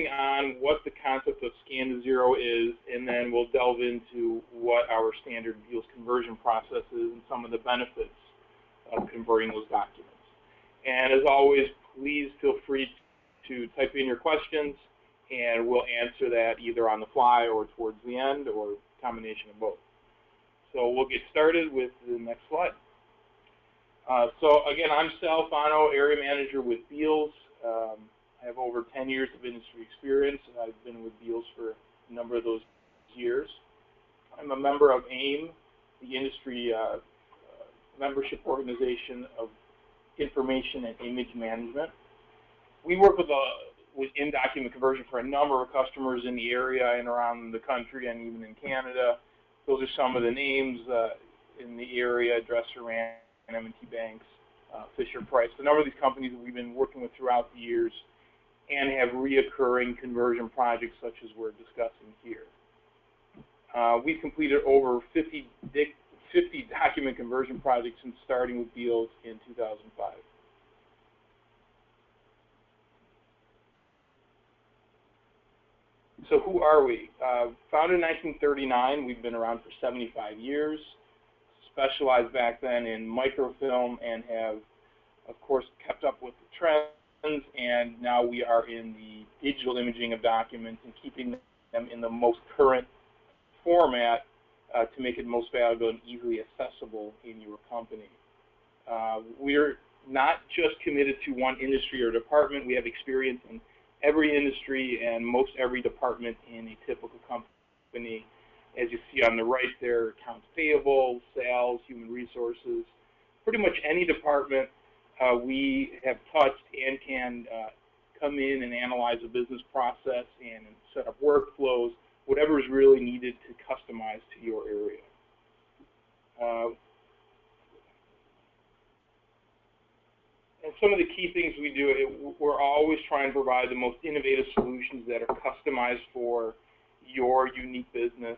on what the concept of scan to zero is, and then we'll delve into what our standard Beals conversion process is and some of the benefits of converting those documents. And as always, please feel free to type in your questions, and we'll answer that either on the fly or towards the end, or a combination of both. So we'll get started with the next slide. So again, I'm Sal Fano, Area Manager with Beals. I have over 10 years of industry experience. I've been with Beals for a number of those years. I'm a member of AIM, the industry membership organization of information and image management. We work with in-document conversion for a number of customers in the area and around the country and even in Canada. Those are some of the names in the area: Dresser-Rand, M&T Banks, Fisher-Price. A number of these companies that we've been working with throughout the years and have reoccurring conversion projects such as we're discussing here. We've completed over 50 document conversion projects since starting with Beals in 2005. So who are we? Founded in 1939, we've been around for 75 years, specialized back then in microfilm and have, of course, kept up with the trends, and now we are in the digital imaging of documents and keeping them in the most current format to make it most valuable and easily accessible in your company. We're not just committed to one industry or department. We have experience in every industry and most every department in a typical company. As you see on the right there, accounts payable, sales, human resources, pretty much any department we have touched and can come in and analyze a business process and set up workflows, whatever is really needed to customize to your area. And some of the key things we do, we're always trying to provide the most innovative solutions that are customized for your unique business.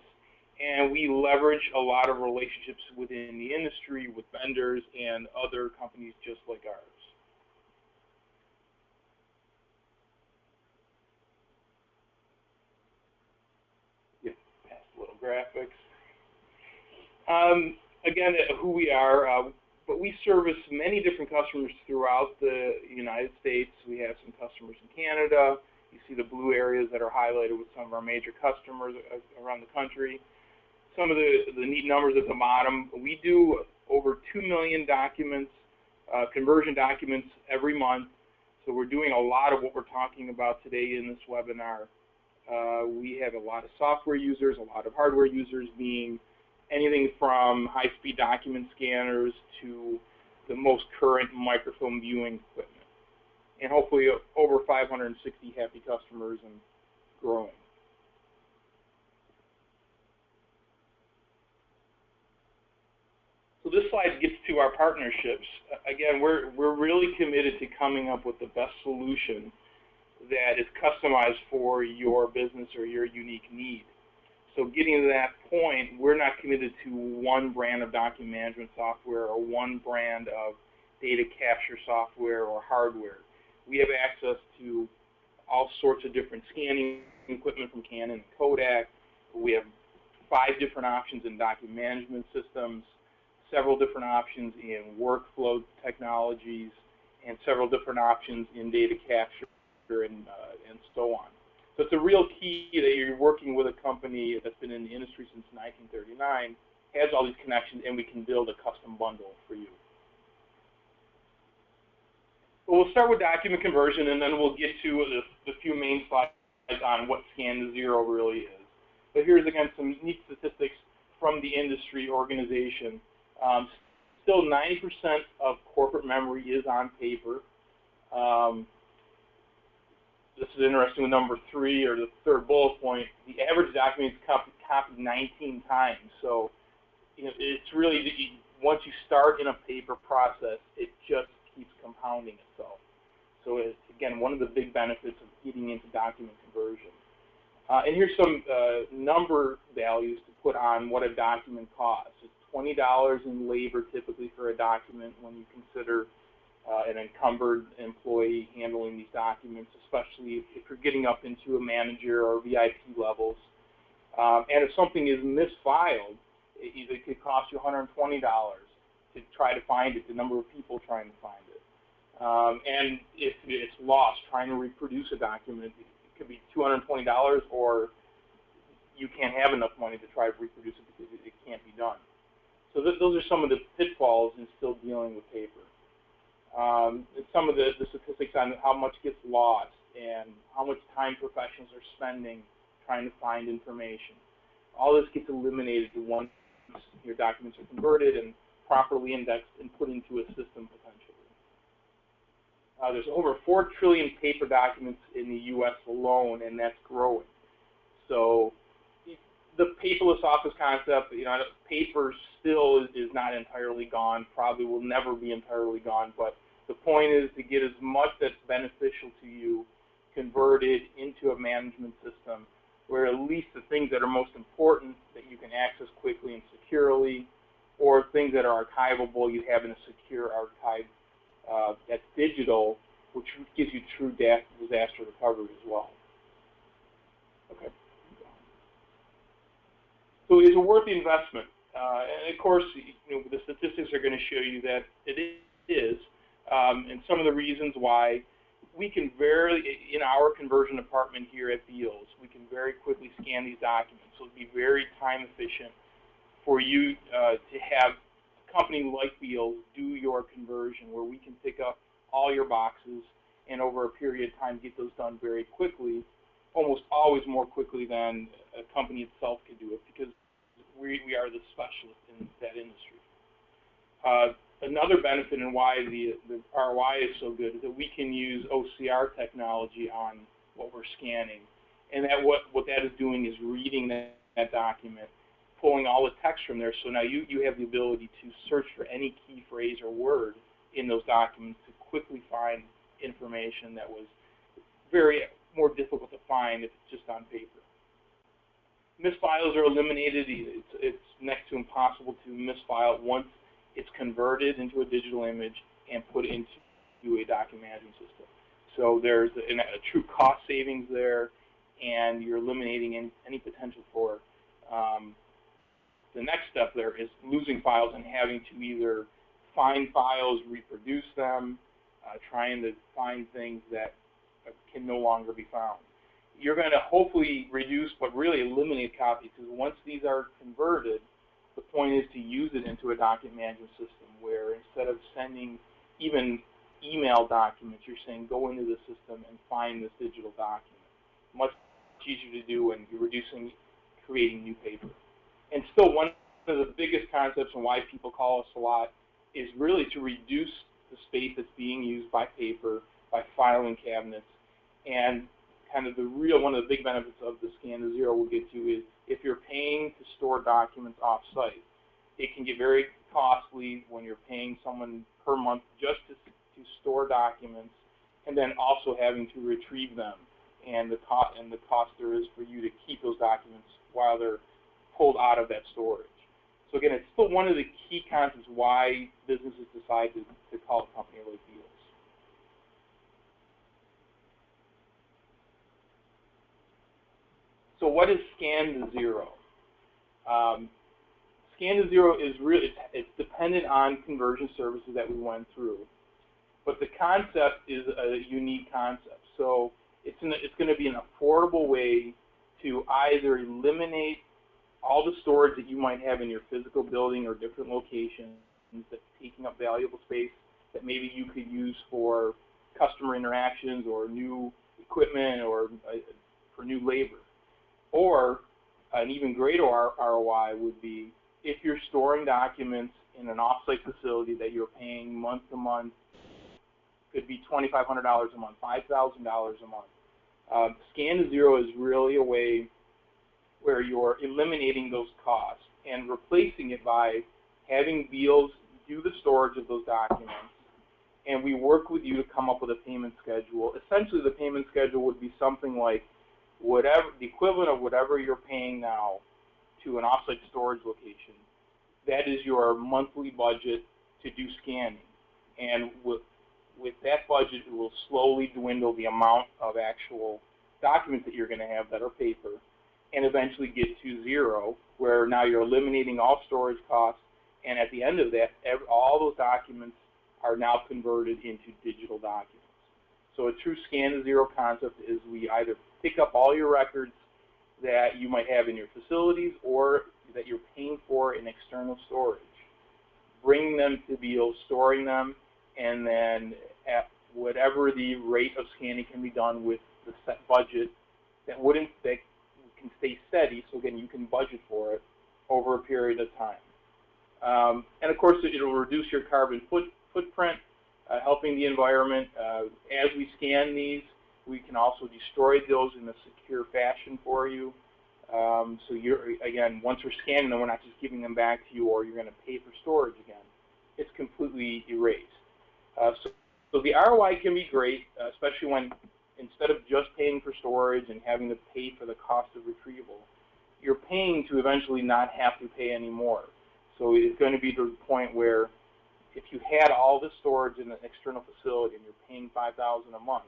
And we leverage a lot of relationships within the industry with vendors and other companies just like ours. Get past little graphics. Again, who we are, but we service many different customers throughout the United States. We have some customers in Canada. You see the blue areas that are highlighted with some of our major customers around the country. Some of the neat numbers at the bottom. We do over 2 million documents, conversion documents every month. So we're doing a lot of what we're talking about today in this webinar. We have a lot of software users, a lot of hardware users, being anything from high-speed document scanners to the most current microfilm viewing equipment. And hopefully over 560 happy customers and growing. So this slide gets to our partnerships. Again, we're really committed to coming up with the best solution that is customized for your business or your unique need. So getting to that point, we're not committed to one brand of document management software or one brand of data capture software or hardware. We have access to all sorts of different scanning equipment from Canon and Kodak. We have 5 different options in document management systems, several different options in workflow technologies, and several different options in data capture and so on. So it's a real key that you're working with a company that's been in the industry since 1939, has all these connections, and we can build a custom bundle for you. Well, we'll start with document conversion, and then we'll get to the few main slides on what scan to zero really is. But here's, again, some neat statistics from the industry organization. Still 90% of corporate memory is on paper. This is interesting with number 3, or the third bullet point. The average document is copied 19 times. So, you know, it's really, once you start in a paper process, it just keeps compounding itself. So it's, again, one of the big benefits of getting into document conversion. And here's some number values to put on what a document costs. It's $20 in labor typically for a document when you consider an encumbered employee handling these documents, especially if you're getting up into a manager or VIP levels. And if something is misfiled, it could cost you $120 to try to find it, the number of people trying to find it. And if it's lost, trying to reproduce a document, it could be $220, or you can't have enough money to try to reproduce it because it can't be done. So those are some of the pitfalls in still dealing with paper. Some of the statistics on how much gets lost and how much time professionals are spending trying to find information. All this gets eliminated once your documents are converted and properly indexed and put into a system potentially. There's over 4 trillion paper documents in the U.S. alone, and that's growing. So the paperless office concept, paper still is not entirely gone, probably will never be entirely gone, but the point is to get as much that's beneficial to you converted into a management system where at least the things that are most important that you can access quickly and securely, or things that are archivable, you have in a secure archive that's digital, which gives you true disaster recovery as well. Okay. So is it worth the investment? And of course, the statistics are going to show you that it is, and some of the reasons why. We can in our conversion department here at Beals, we can very quickly scan these documents. So it'd be very time efficient for you to have a company like Beals do your conversion, where we can pick up all your boxes and over a period of time get those done very quickly, almost always more quickly than a company itself could do it, because we are the specialists in that industry. Another benefit and why the ROI is so good is that we can use OCR technology on what we're scanning, and that what that is doing is reading that document, pulling all the text from there. So now you have the ability to search for any key phrase or word in those documents to quickly find information that was very more difficult to find if it's just on paper. Misfiles are eliminated. It's next to impossible to misfile once it's converted into a digital image and put into a document management system. So there's a true cost savings there, and you're eliminating any potential for the next step there is losing files and having to either find files, reproduce them, trying to find things that can no longer be found. You're going to hopefully reduce but really eliminate copies, because once these are converted, the point is to use it into a document management system where instead of sending even email documents, you're saying go into the system and find this digital document. Much easier to do, and you're creating new paper. And still, one of the biggest concepts and why people call us a lot is really to reduce the space that's being used by paper, by filing cabinets, and kind of one of the big benefits of the Scan-to-Zero we'll get to is if you're paying to store documents off-site, it can get very costly when you're paying someone per month just to store documents, and then also having to retrieve them, and the cost there is for you to keep those documents while they're pulled out of that storage. So again, it's still one of the key concepts why businesses decide to call a company like Beals. So what is Scan-to-Zero? Scan-to-Zero is really, it's dependent on conversion services that we went through. But the concept is a unique concept. So it's going to be an affordable way to either eliminate all the storage that you might have in your physical building or different locations that's taking up valuable space that maybe you could use for customer interactions or new equipment or for new labor. Or an even greater ROI would be if you're storing documents in an off-site facility that you're paying month to month. Could be $2,500 a month, $5,000 a month. Scan-to-Zero is really a way where you're eliminating those costs and replacing it by having Beals do the storage of those documents, and we work with you to come up with a payment schedule. Essentially, the payment schedule would be something like whatever the equivalent of whatever you're paying now to an off-site storage location. That is your monthly budget to do scanning, and that budget will slowly dwindle the amount of actual documents that you're going to have that are paper, and eventually get to zero, where now you're eliminating all storage costs, and at the end of that, all those documents are now converted into digital documents. So a true scan to zero concept is we either pick up all your records that you might have in your facilities or that you're paying for in external storage, bringing them to Beals, storing them, and then at whatever the rate of scanning can be done with the set budget that can stay steady. So again, you can budget for it over a period of time. And of course, it'll reduce your carbon footprint, helping the environment. As we scan these, we can also destroy those in a secure fashion for you. So again, once we're scanning them, we're not just giving them back to you or you're going to pay for storage again. It's completely erased. So the ROI can be great, especially when instead of just paying for storage and having to pay for the cost of retrieval, you're paying to eventually not have to pay anymore. So it's going to be to the point where if you had all this storage in an external facility and you're paying $5,000 a month,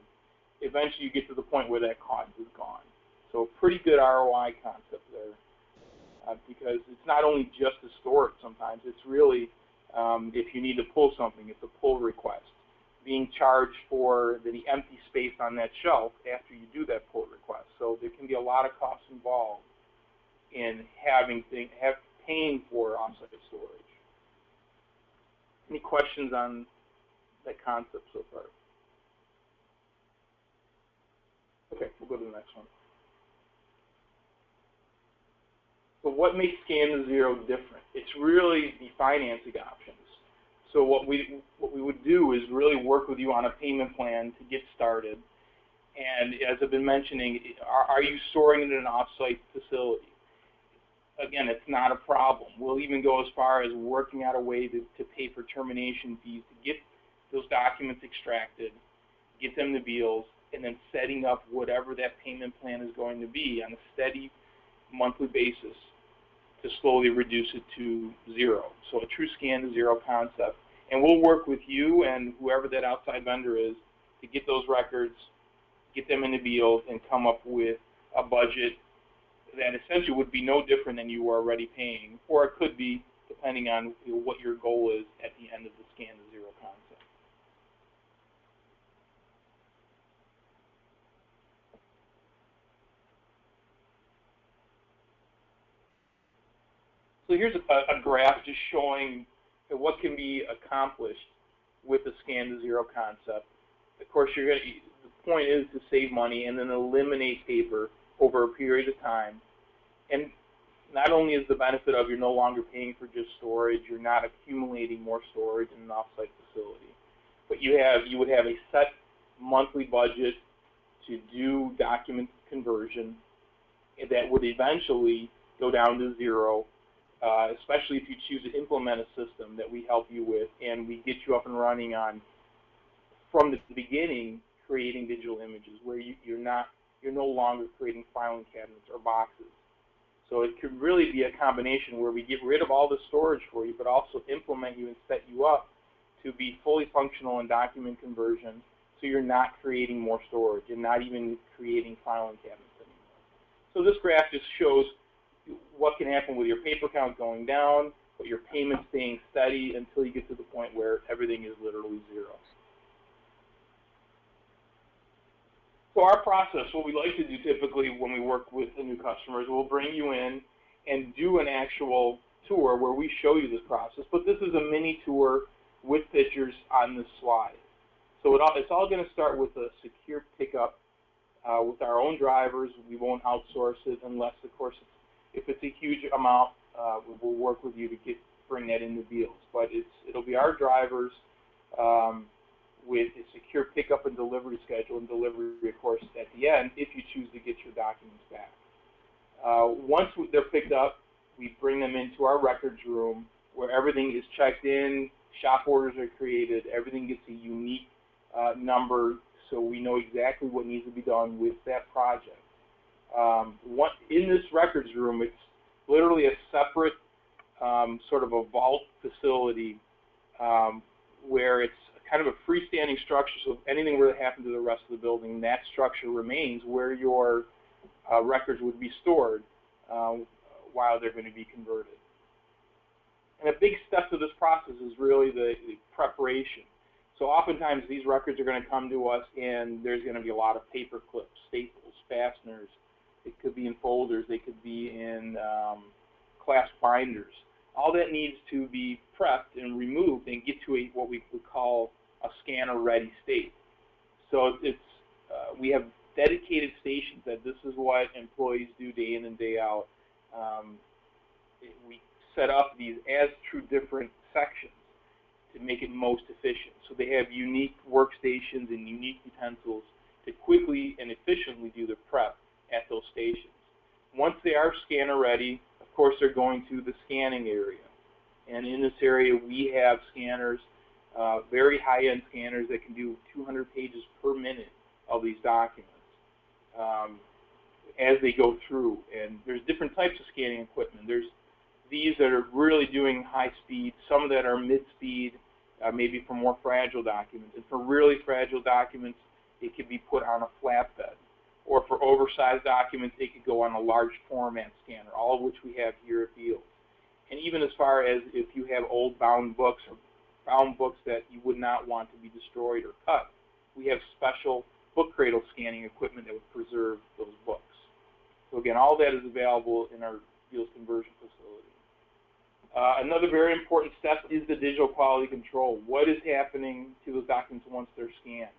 eventually you get to the point where that cost is gone. So a pretty good ROI concept there, because it's not only just the storage sometimes, it's really, if you need to pull something, it's a pull request, being charged for the empty space on that shelf after you do that pull request. So there can be a lot of costs involved in paying for on-site storage. Any questions on that concept so far? Okay, we'll go to the next one. So what makes Scan to Zero different? It's really the financing options. So what we would do is really work with you on a payment plan to get started. And as I've been mentioning, are you storing it in an off-site facility? Again, it's not a problem. We'll even go as far as working out a way to pay for termination fees to get those documents extracted, get them to Beals, and then setting up whatever that payment plan is going to be on a steady monthly basis to slowly reduce it to zero. So a true scan to zero concept. And we'll work with you and whoever that outside vendor is to get those records, get them into Beals, and come up with a budget that essentially would be no different than you were already paying, or it could be depending on what your goal is at the end of the scan to zero concept. So here's a graph just showing what can be accomplished with the scan to zero concept. Of course, the point is to save money and then eliminate paper over a period of time. And not only is the benefit of you're no longer paying for just storage, you're not accumulating more storage in an off-site facility, but you would have a set monthly budget to do document conversion that would eventually go down to zero, especially if you choose to implement a system that we help you with and we get you up and running on, from the beginning, creating digital images where you're no longer creating filing cabinets or boxes. So it could really be a combination where we get rid of all the storage for you, but also implement you and set you up to be fully functional in document conversion, so you're not creating more storage and not even creating filing cabinets anymore. So this graph just shows what can happen with your paper count going down, but your payments staying steady until you get to the point where everything is literally zero. So our process, what we like to do typically when we work with the new customers, we'll bring you in and do an actual tour where we show you this process. But this is a mini tour with pictures on this slide. So it's all going to start with a secure pickup with our own drivers. We won't outsource it unless, of course, if it's a huge amount, we'll work with you to bring that into Beals. But it'll be our drivers with a secure pickup and delivery schedule, and delivery, of course, at the end if you choose to get your documents back. Once they're picked up, we bring them into our records room where everything is checked in, shop orders are created, everything gets a unique number so we know exactly what needs to be done with that project. In this records room, it's literally a separate sort of a vault facility where it's kind of a freestanding structure, so if anything were to happen to the rest of the building, that structure remains where your records would be stored while they're going to be converted. And a big step to this process is really the preparation. So oftentimes these records are going to come to us and there's going to be a lot of paper clips, staples, fasteners. It could be in folders. They could be in clasp binders. All that needs to be prepped and removed and get to what we would call a scanner-ready state. So we have dedicated stations that this is what employees do day in and day out. We set up these as true different sections to make it most efficient. So they have unique workstations and unique utensils to quickly and efficiently do the prep at those stations. Once they are scanner ready, of course they're going to the scanning area. And in this area we have scanners, very high-end scanners that can do 200 pages per minute of these documents as they go through. And there's different types of scanning equipment. There's these that are really doing high speed, some that are mid-speed, maybe for more fragile documents. And for really fragile documents, it could be put on a flatbed. Or for oversized documents, it could go on a large format scanner, all of which we have here at Fields. And even as far as if you have old bound books or bound books that you would not want to be destroyed or cut, we have special book cradle scanning equipment that would preserve those books. So again, all that is available in our Fields conversion facility. Another very important step is the digital quality control. What is happening to those documents once they're scanned?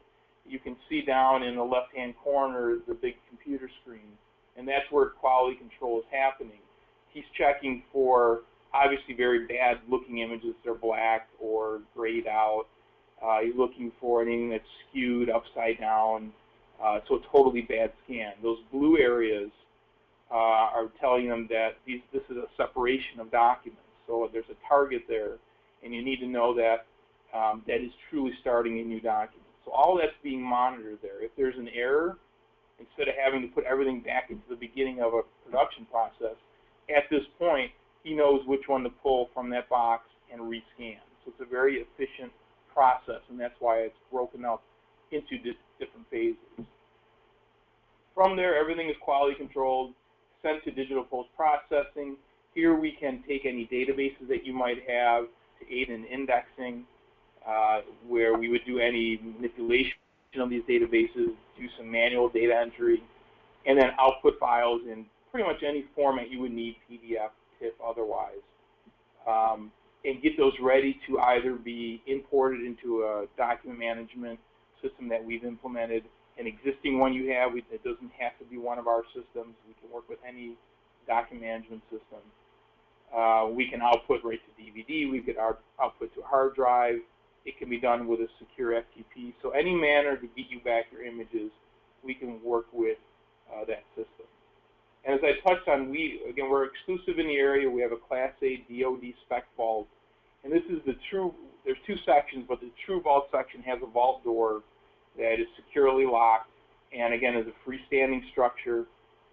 You can see down in the left-hand corner the big computer screen, and that's where quality control is happening. He's checking for obviously very bad-looking images that are black or grayed out. He's looking for anything that's skewed upside down, so a totally bad scan. Those blue areas are telling them that this is a separation of documents. So there's a target there, and you need to know that that is truly starting a new document. So all that's being monitored there. If there's an error, instead of having to put everything back into the beginning of a production process, at this point, he knows which one to pull from that box and rescan. So it's a very efficient process, and that's why it's broken up into different phases. From there, everything is quality controlled, sent to digital post-processing. Here we can take any databases that you might have to aid in indexing, where we would do any manipulation of these databases, do some manual data entry, and then output files in pretty much any format you would need, PDF, TIFF, otherwise, and get those ready to either be imported into a document management system that we've implemented, an existing one you have. It doesn't have to be one of our systems. We can work with any document management system. We can output right to DVD. We can output to a hard drive. It can be done with a secure FTP. So any manner to get you back your images, we can work with that system. And as I touched on, we're exclusive in the area. We have a Class A DoD spec vault. And this is there's two sections, but the true vault section has a vault door that is securely locked, and again is a freestanding structure,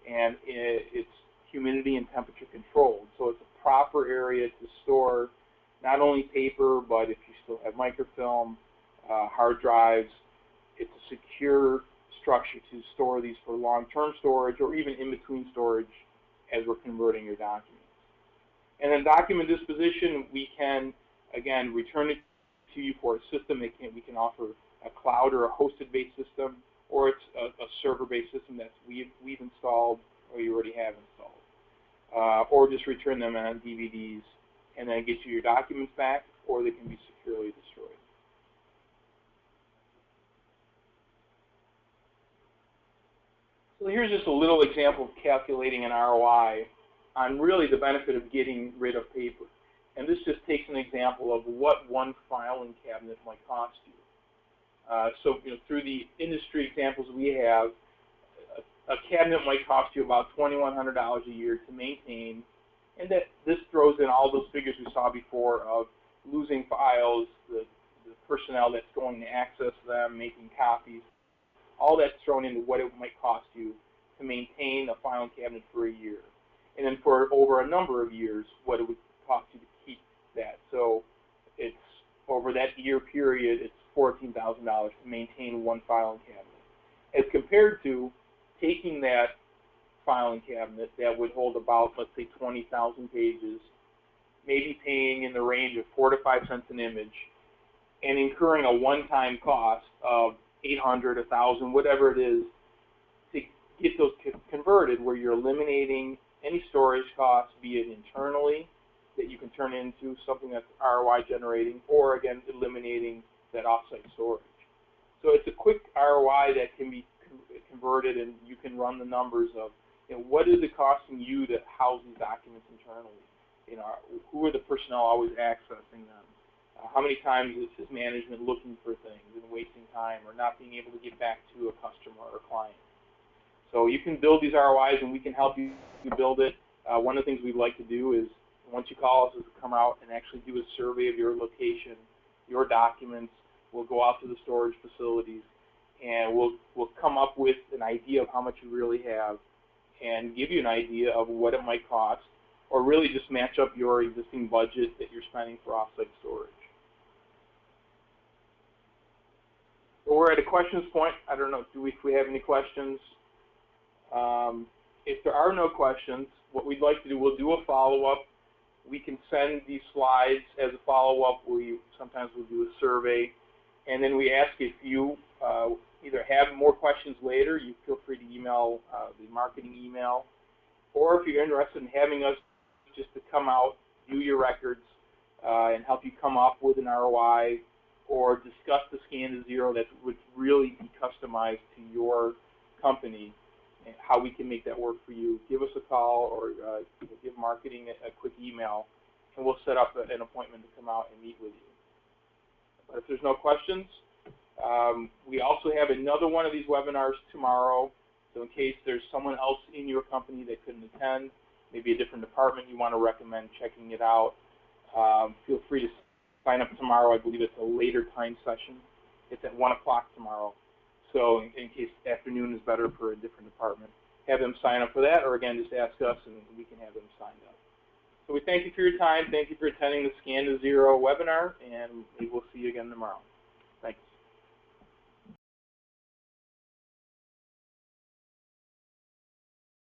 and it's humidity and temperature controlled. So it's a proper area to store not only paper, but if you still have microfilm, hard drives, it's a secure structure to store these for long-term storage or even in-between storage as we're converting your documents. And then document disposition, we can, again, return it to you for a system. We can offer a cloud or a hosted-based system, or it's a server-based system that we've installed or you already have installed. Or just return them on DVDs and then get you your documents back, or they can be securely destroyed. So here's just a little example of calculating an ROI on really the benefit of getting rid of paper. And this just takes an example of what one filing cabinet might cost you. So through the industry examples we have, a cabinet might cost you about $2,100 a year to maintain, and that this throws in all those figures we saw before of losing files, the personnel that's going to access them, making copies. All that's thrown into what it might cost you to maintain a filing cabinet for a year. And then for over a number of years, what it would cost you to keep that. So it's over that year period, it's $14,000 to maintain one filing cabinet, as compared to taking that filing cabinet that would hold about, let's say, 20,000 pages, maybe paying in the range of 4 to 5 cents an image, and incurring a one-time cost of $800, $1,000, whatever it is, to get those converted, where you're eliminating any storage costs, be it internally, that you can turn into something that's ROI generating, or again, eliminating that offsite storage. So it's a quick ROI that can be converted, and you can run the numbers of, what is it costing you to house these documents internally? Who are the personnel always accessing them? How many times is management looking for things and wasting time, or not being able to get back to a customer or client? So you can build these ROIs, and we can help you build it. One of the things we'd like to do is, once you call us, is to come out and actually do a survey of your location, your documents. We'll go out to the storage facilities, and we'll come up with an idea of how much you really have, and give you an idea of what it might cost, or really just match up your existing budget that you're spending for offsite storage. So we're at a questions point. I don't know if we have any questions. If there are no questions, what we'd like to do, we'll do a follow-up. We can send these slides as a follow-up. Sometimes we'll do a survey, and then we ask if you either have more questions later, you feel free to email the marketing email, or if you're interested in having us just to come out, view your records, and help you come up with an ROI, or discuss the Scan to Zero that would really be customized to your company, and how we can make that work for you, give us a call, or give marketing a quick email, and we'll set up an appointment to come out and meet with you. But if there's no questions, we also have another one of these webinars tomorrow. So in case there's someone else in your company that couldn't attend, maybe a different department you want to recommend checking it out, feel free to sign up tomorrow. I believe it's a later time session. It's at 1 o'clock tomorrow. So in case afternoon is better for a different department, have them sign up for that, or again, just ask us and we can have them signed up. So we thank you for your time. Thank you for attending the Scan to Zero webinar, and we will see you again tomorrow. Thanks.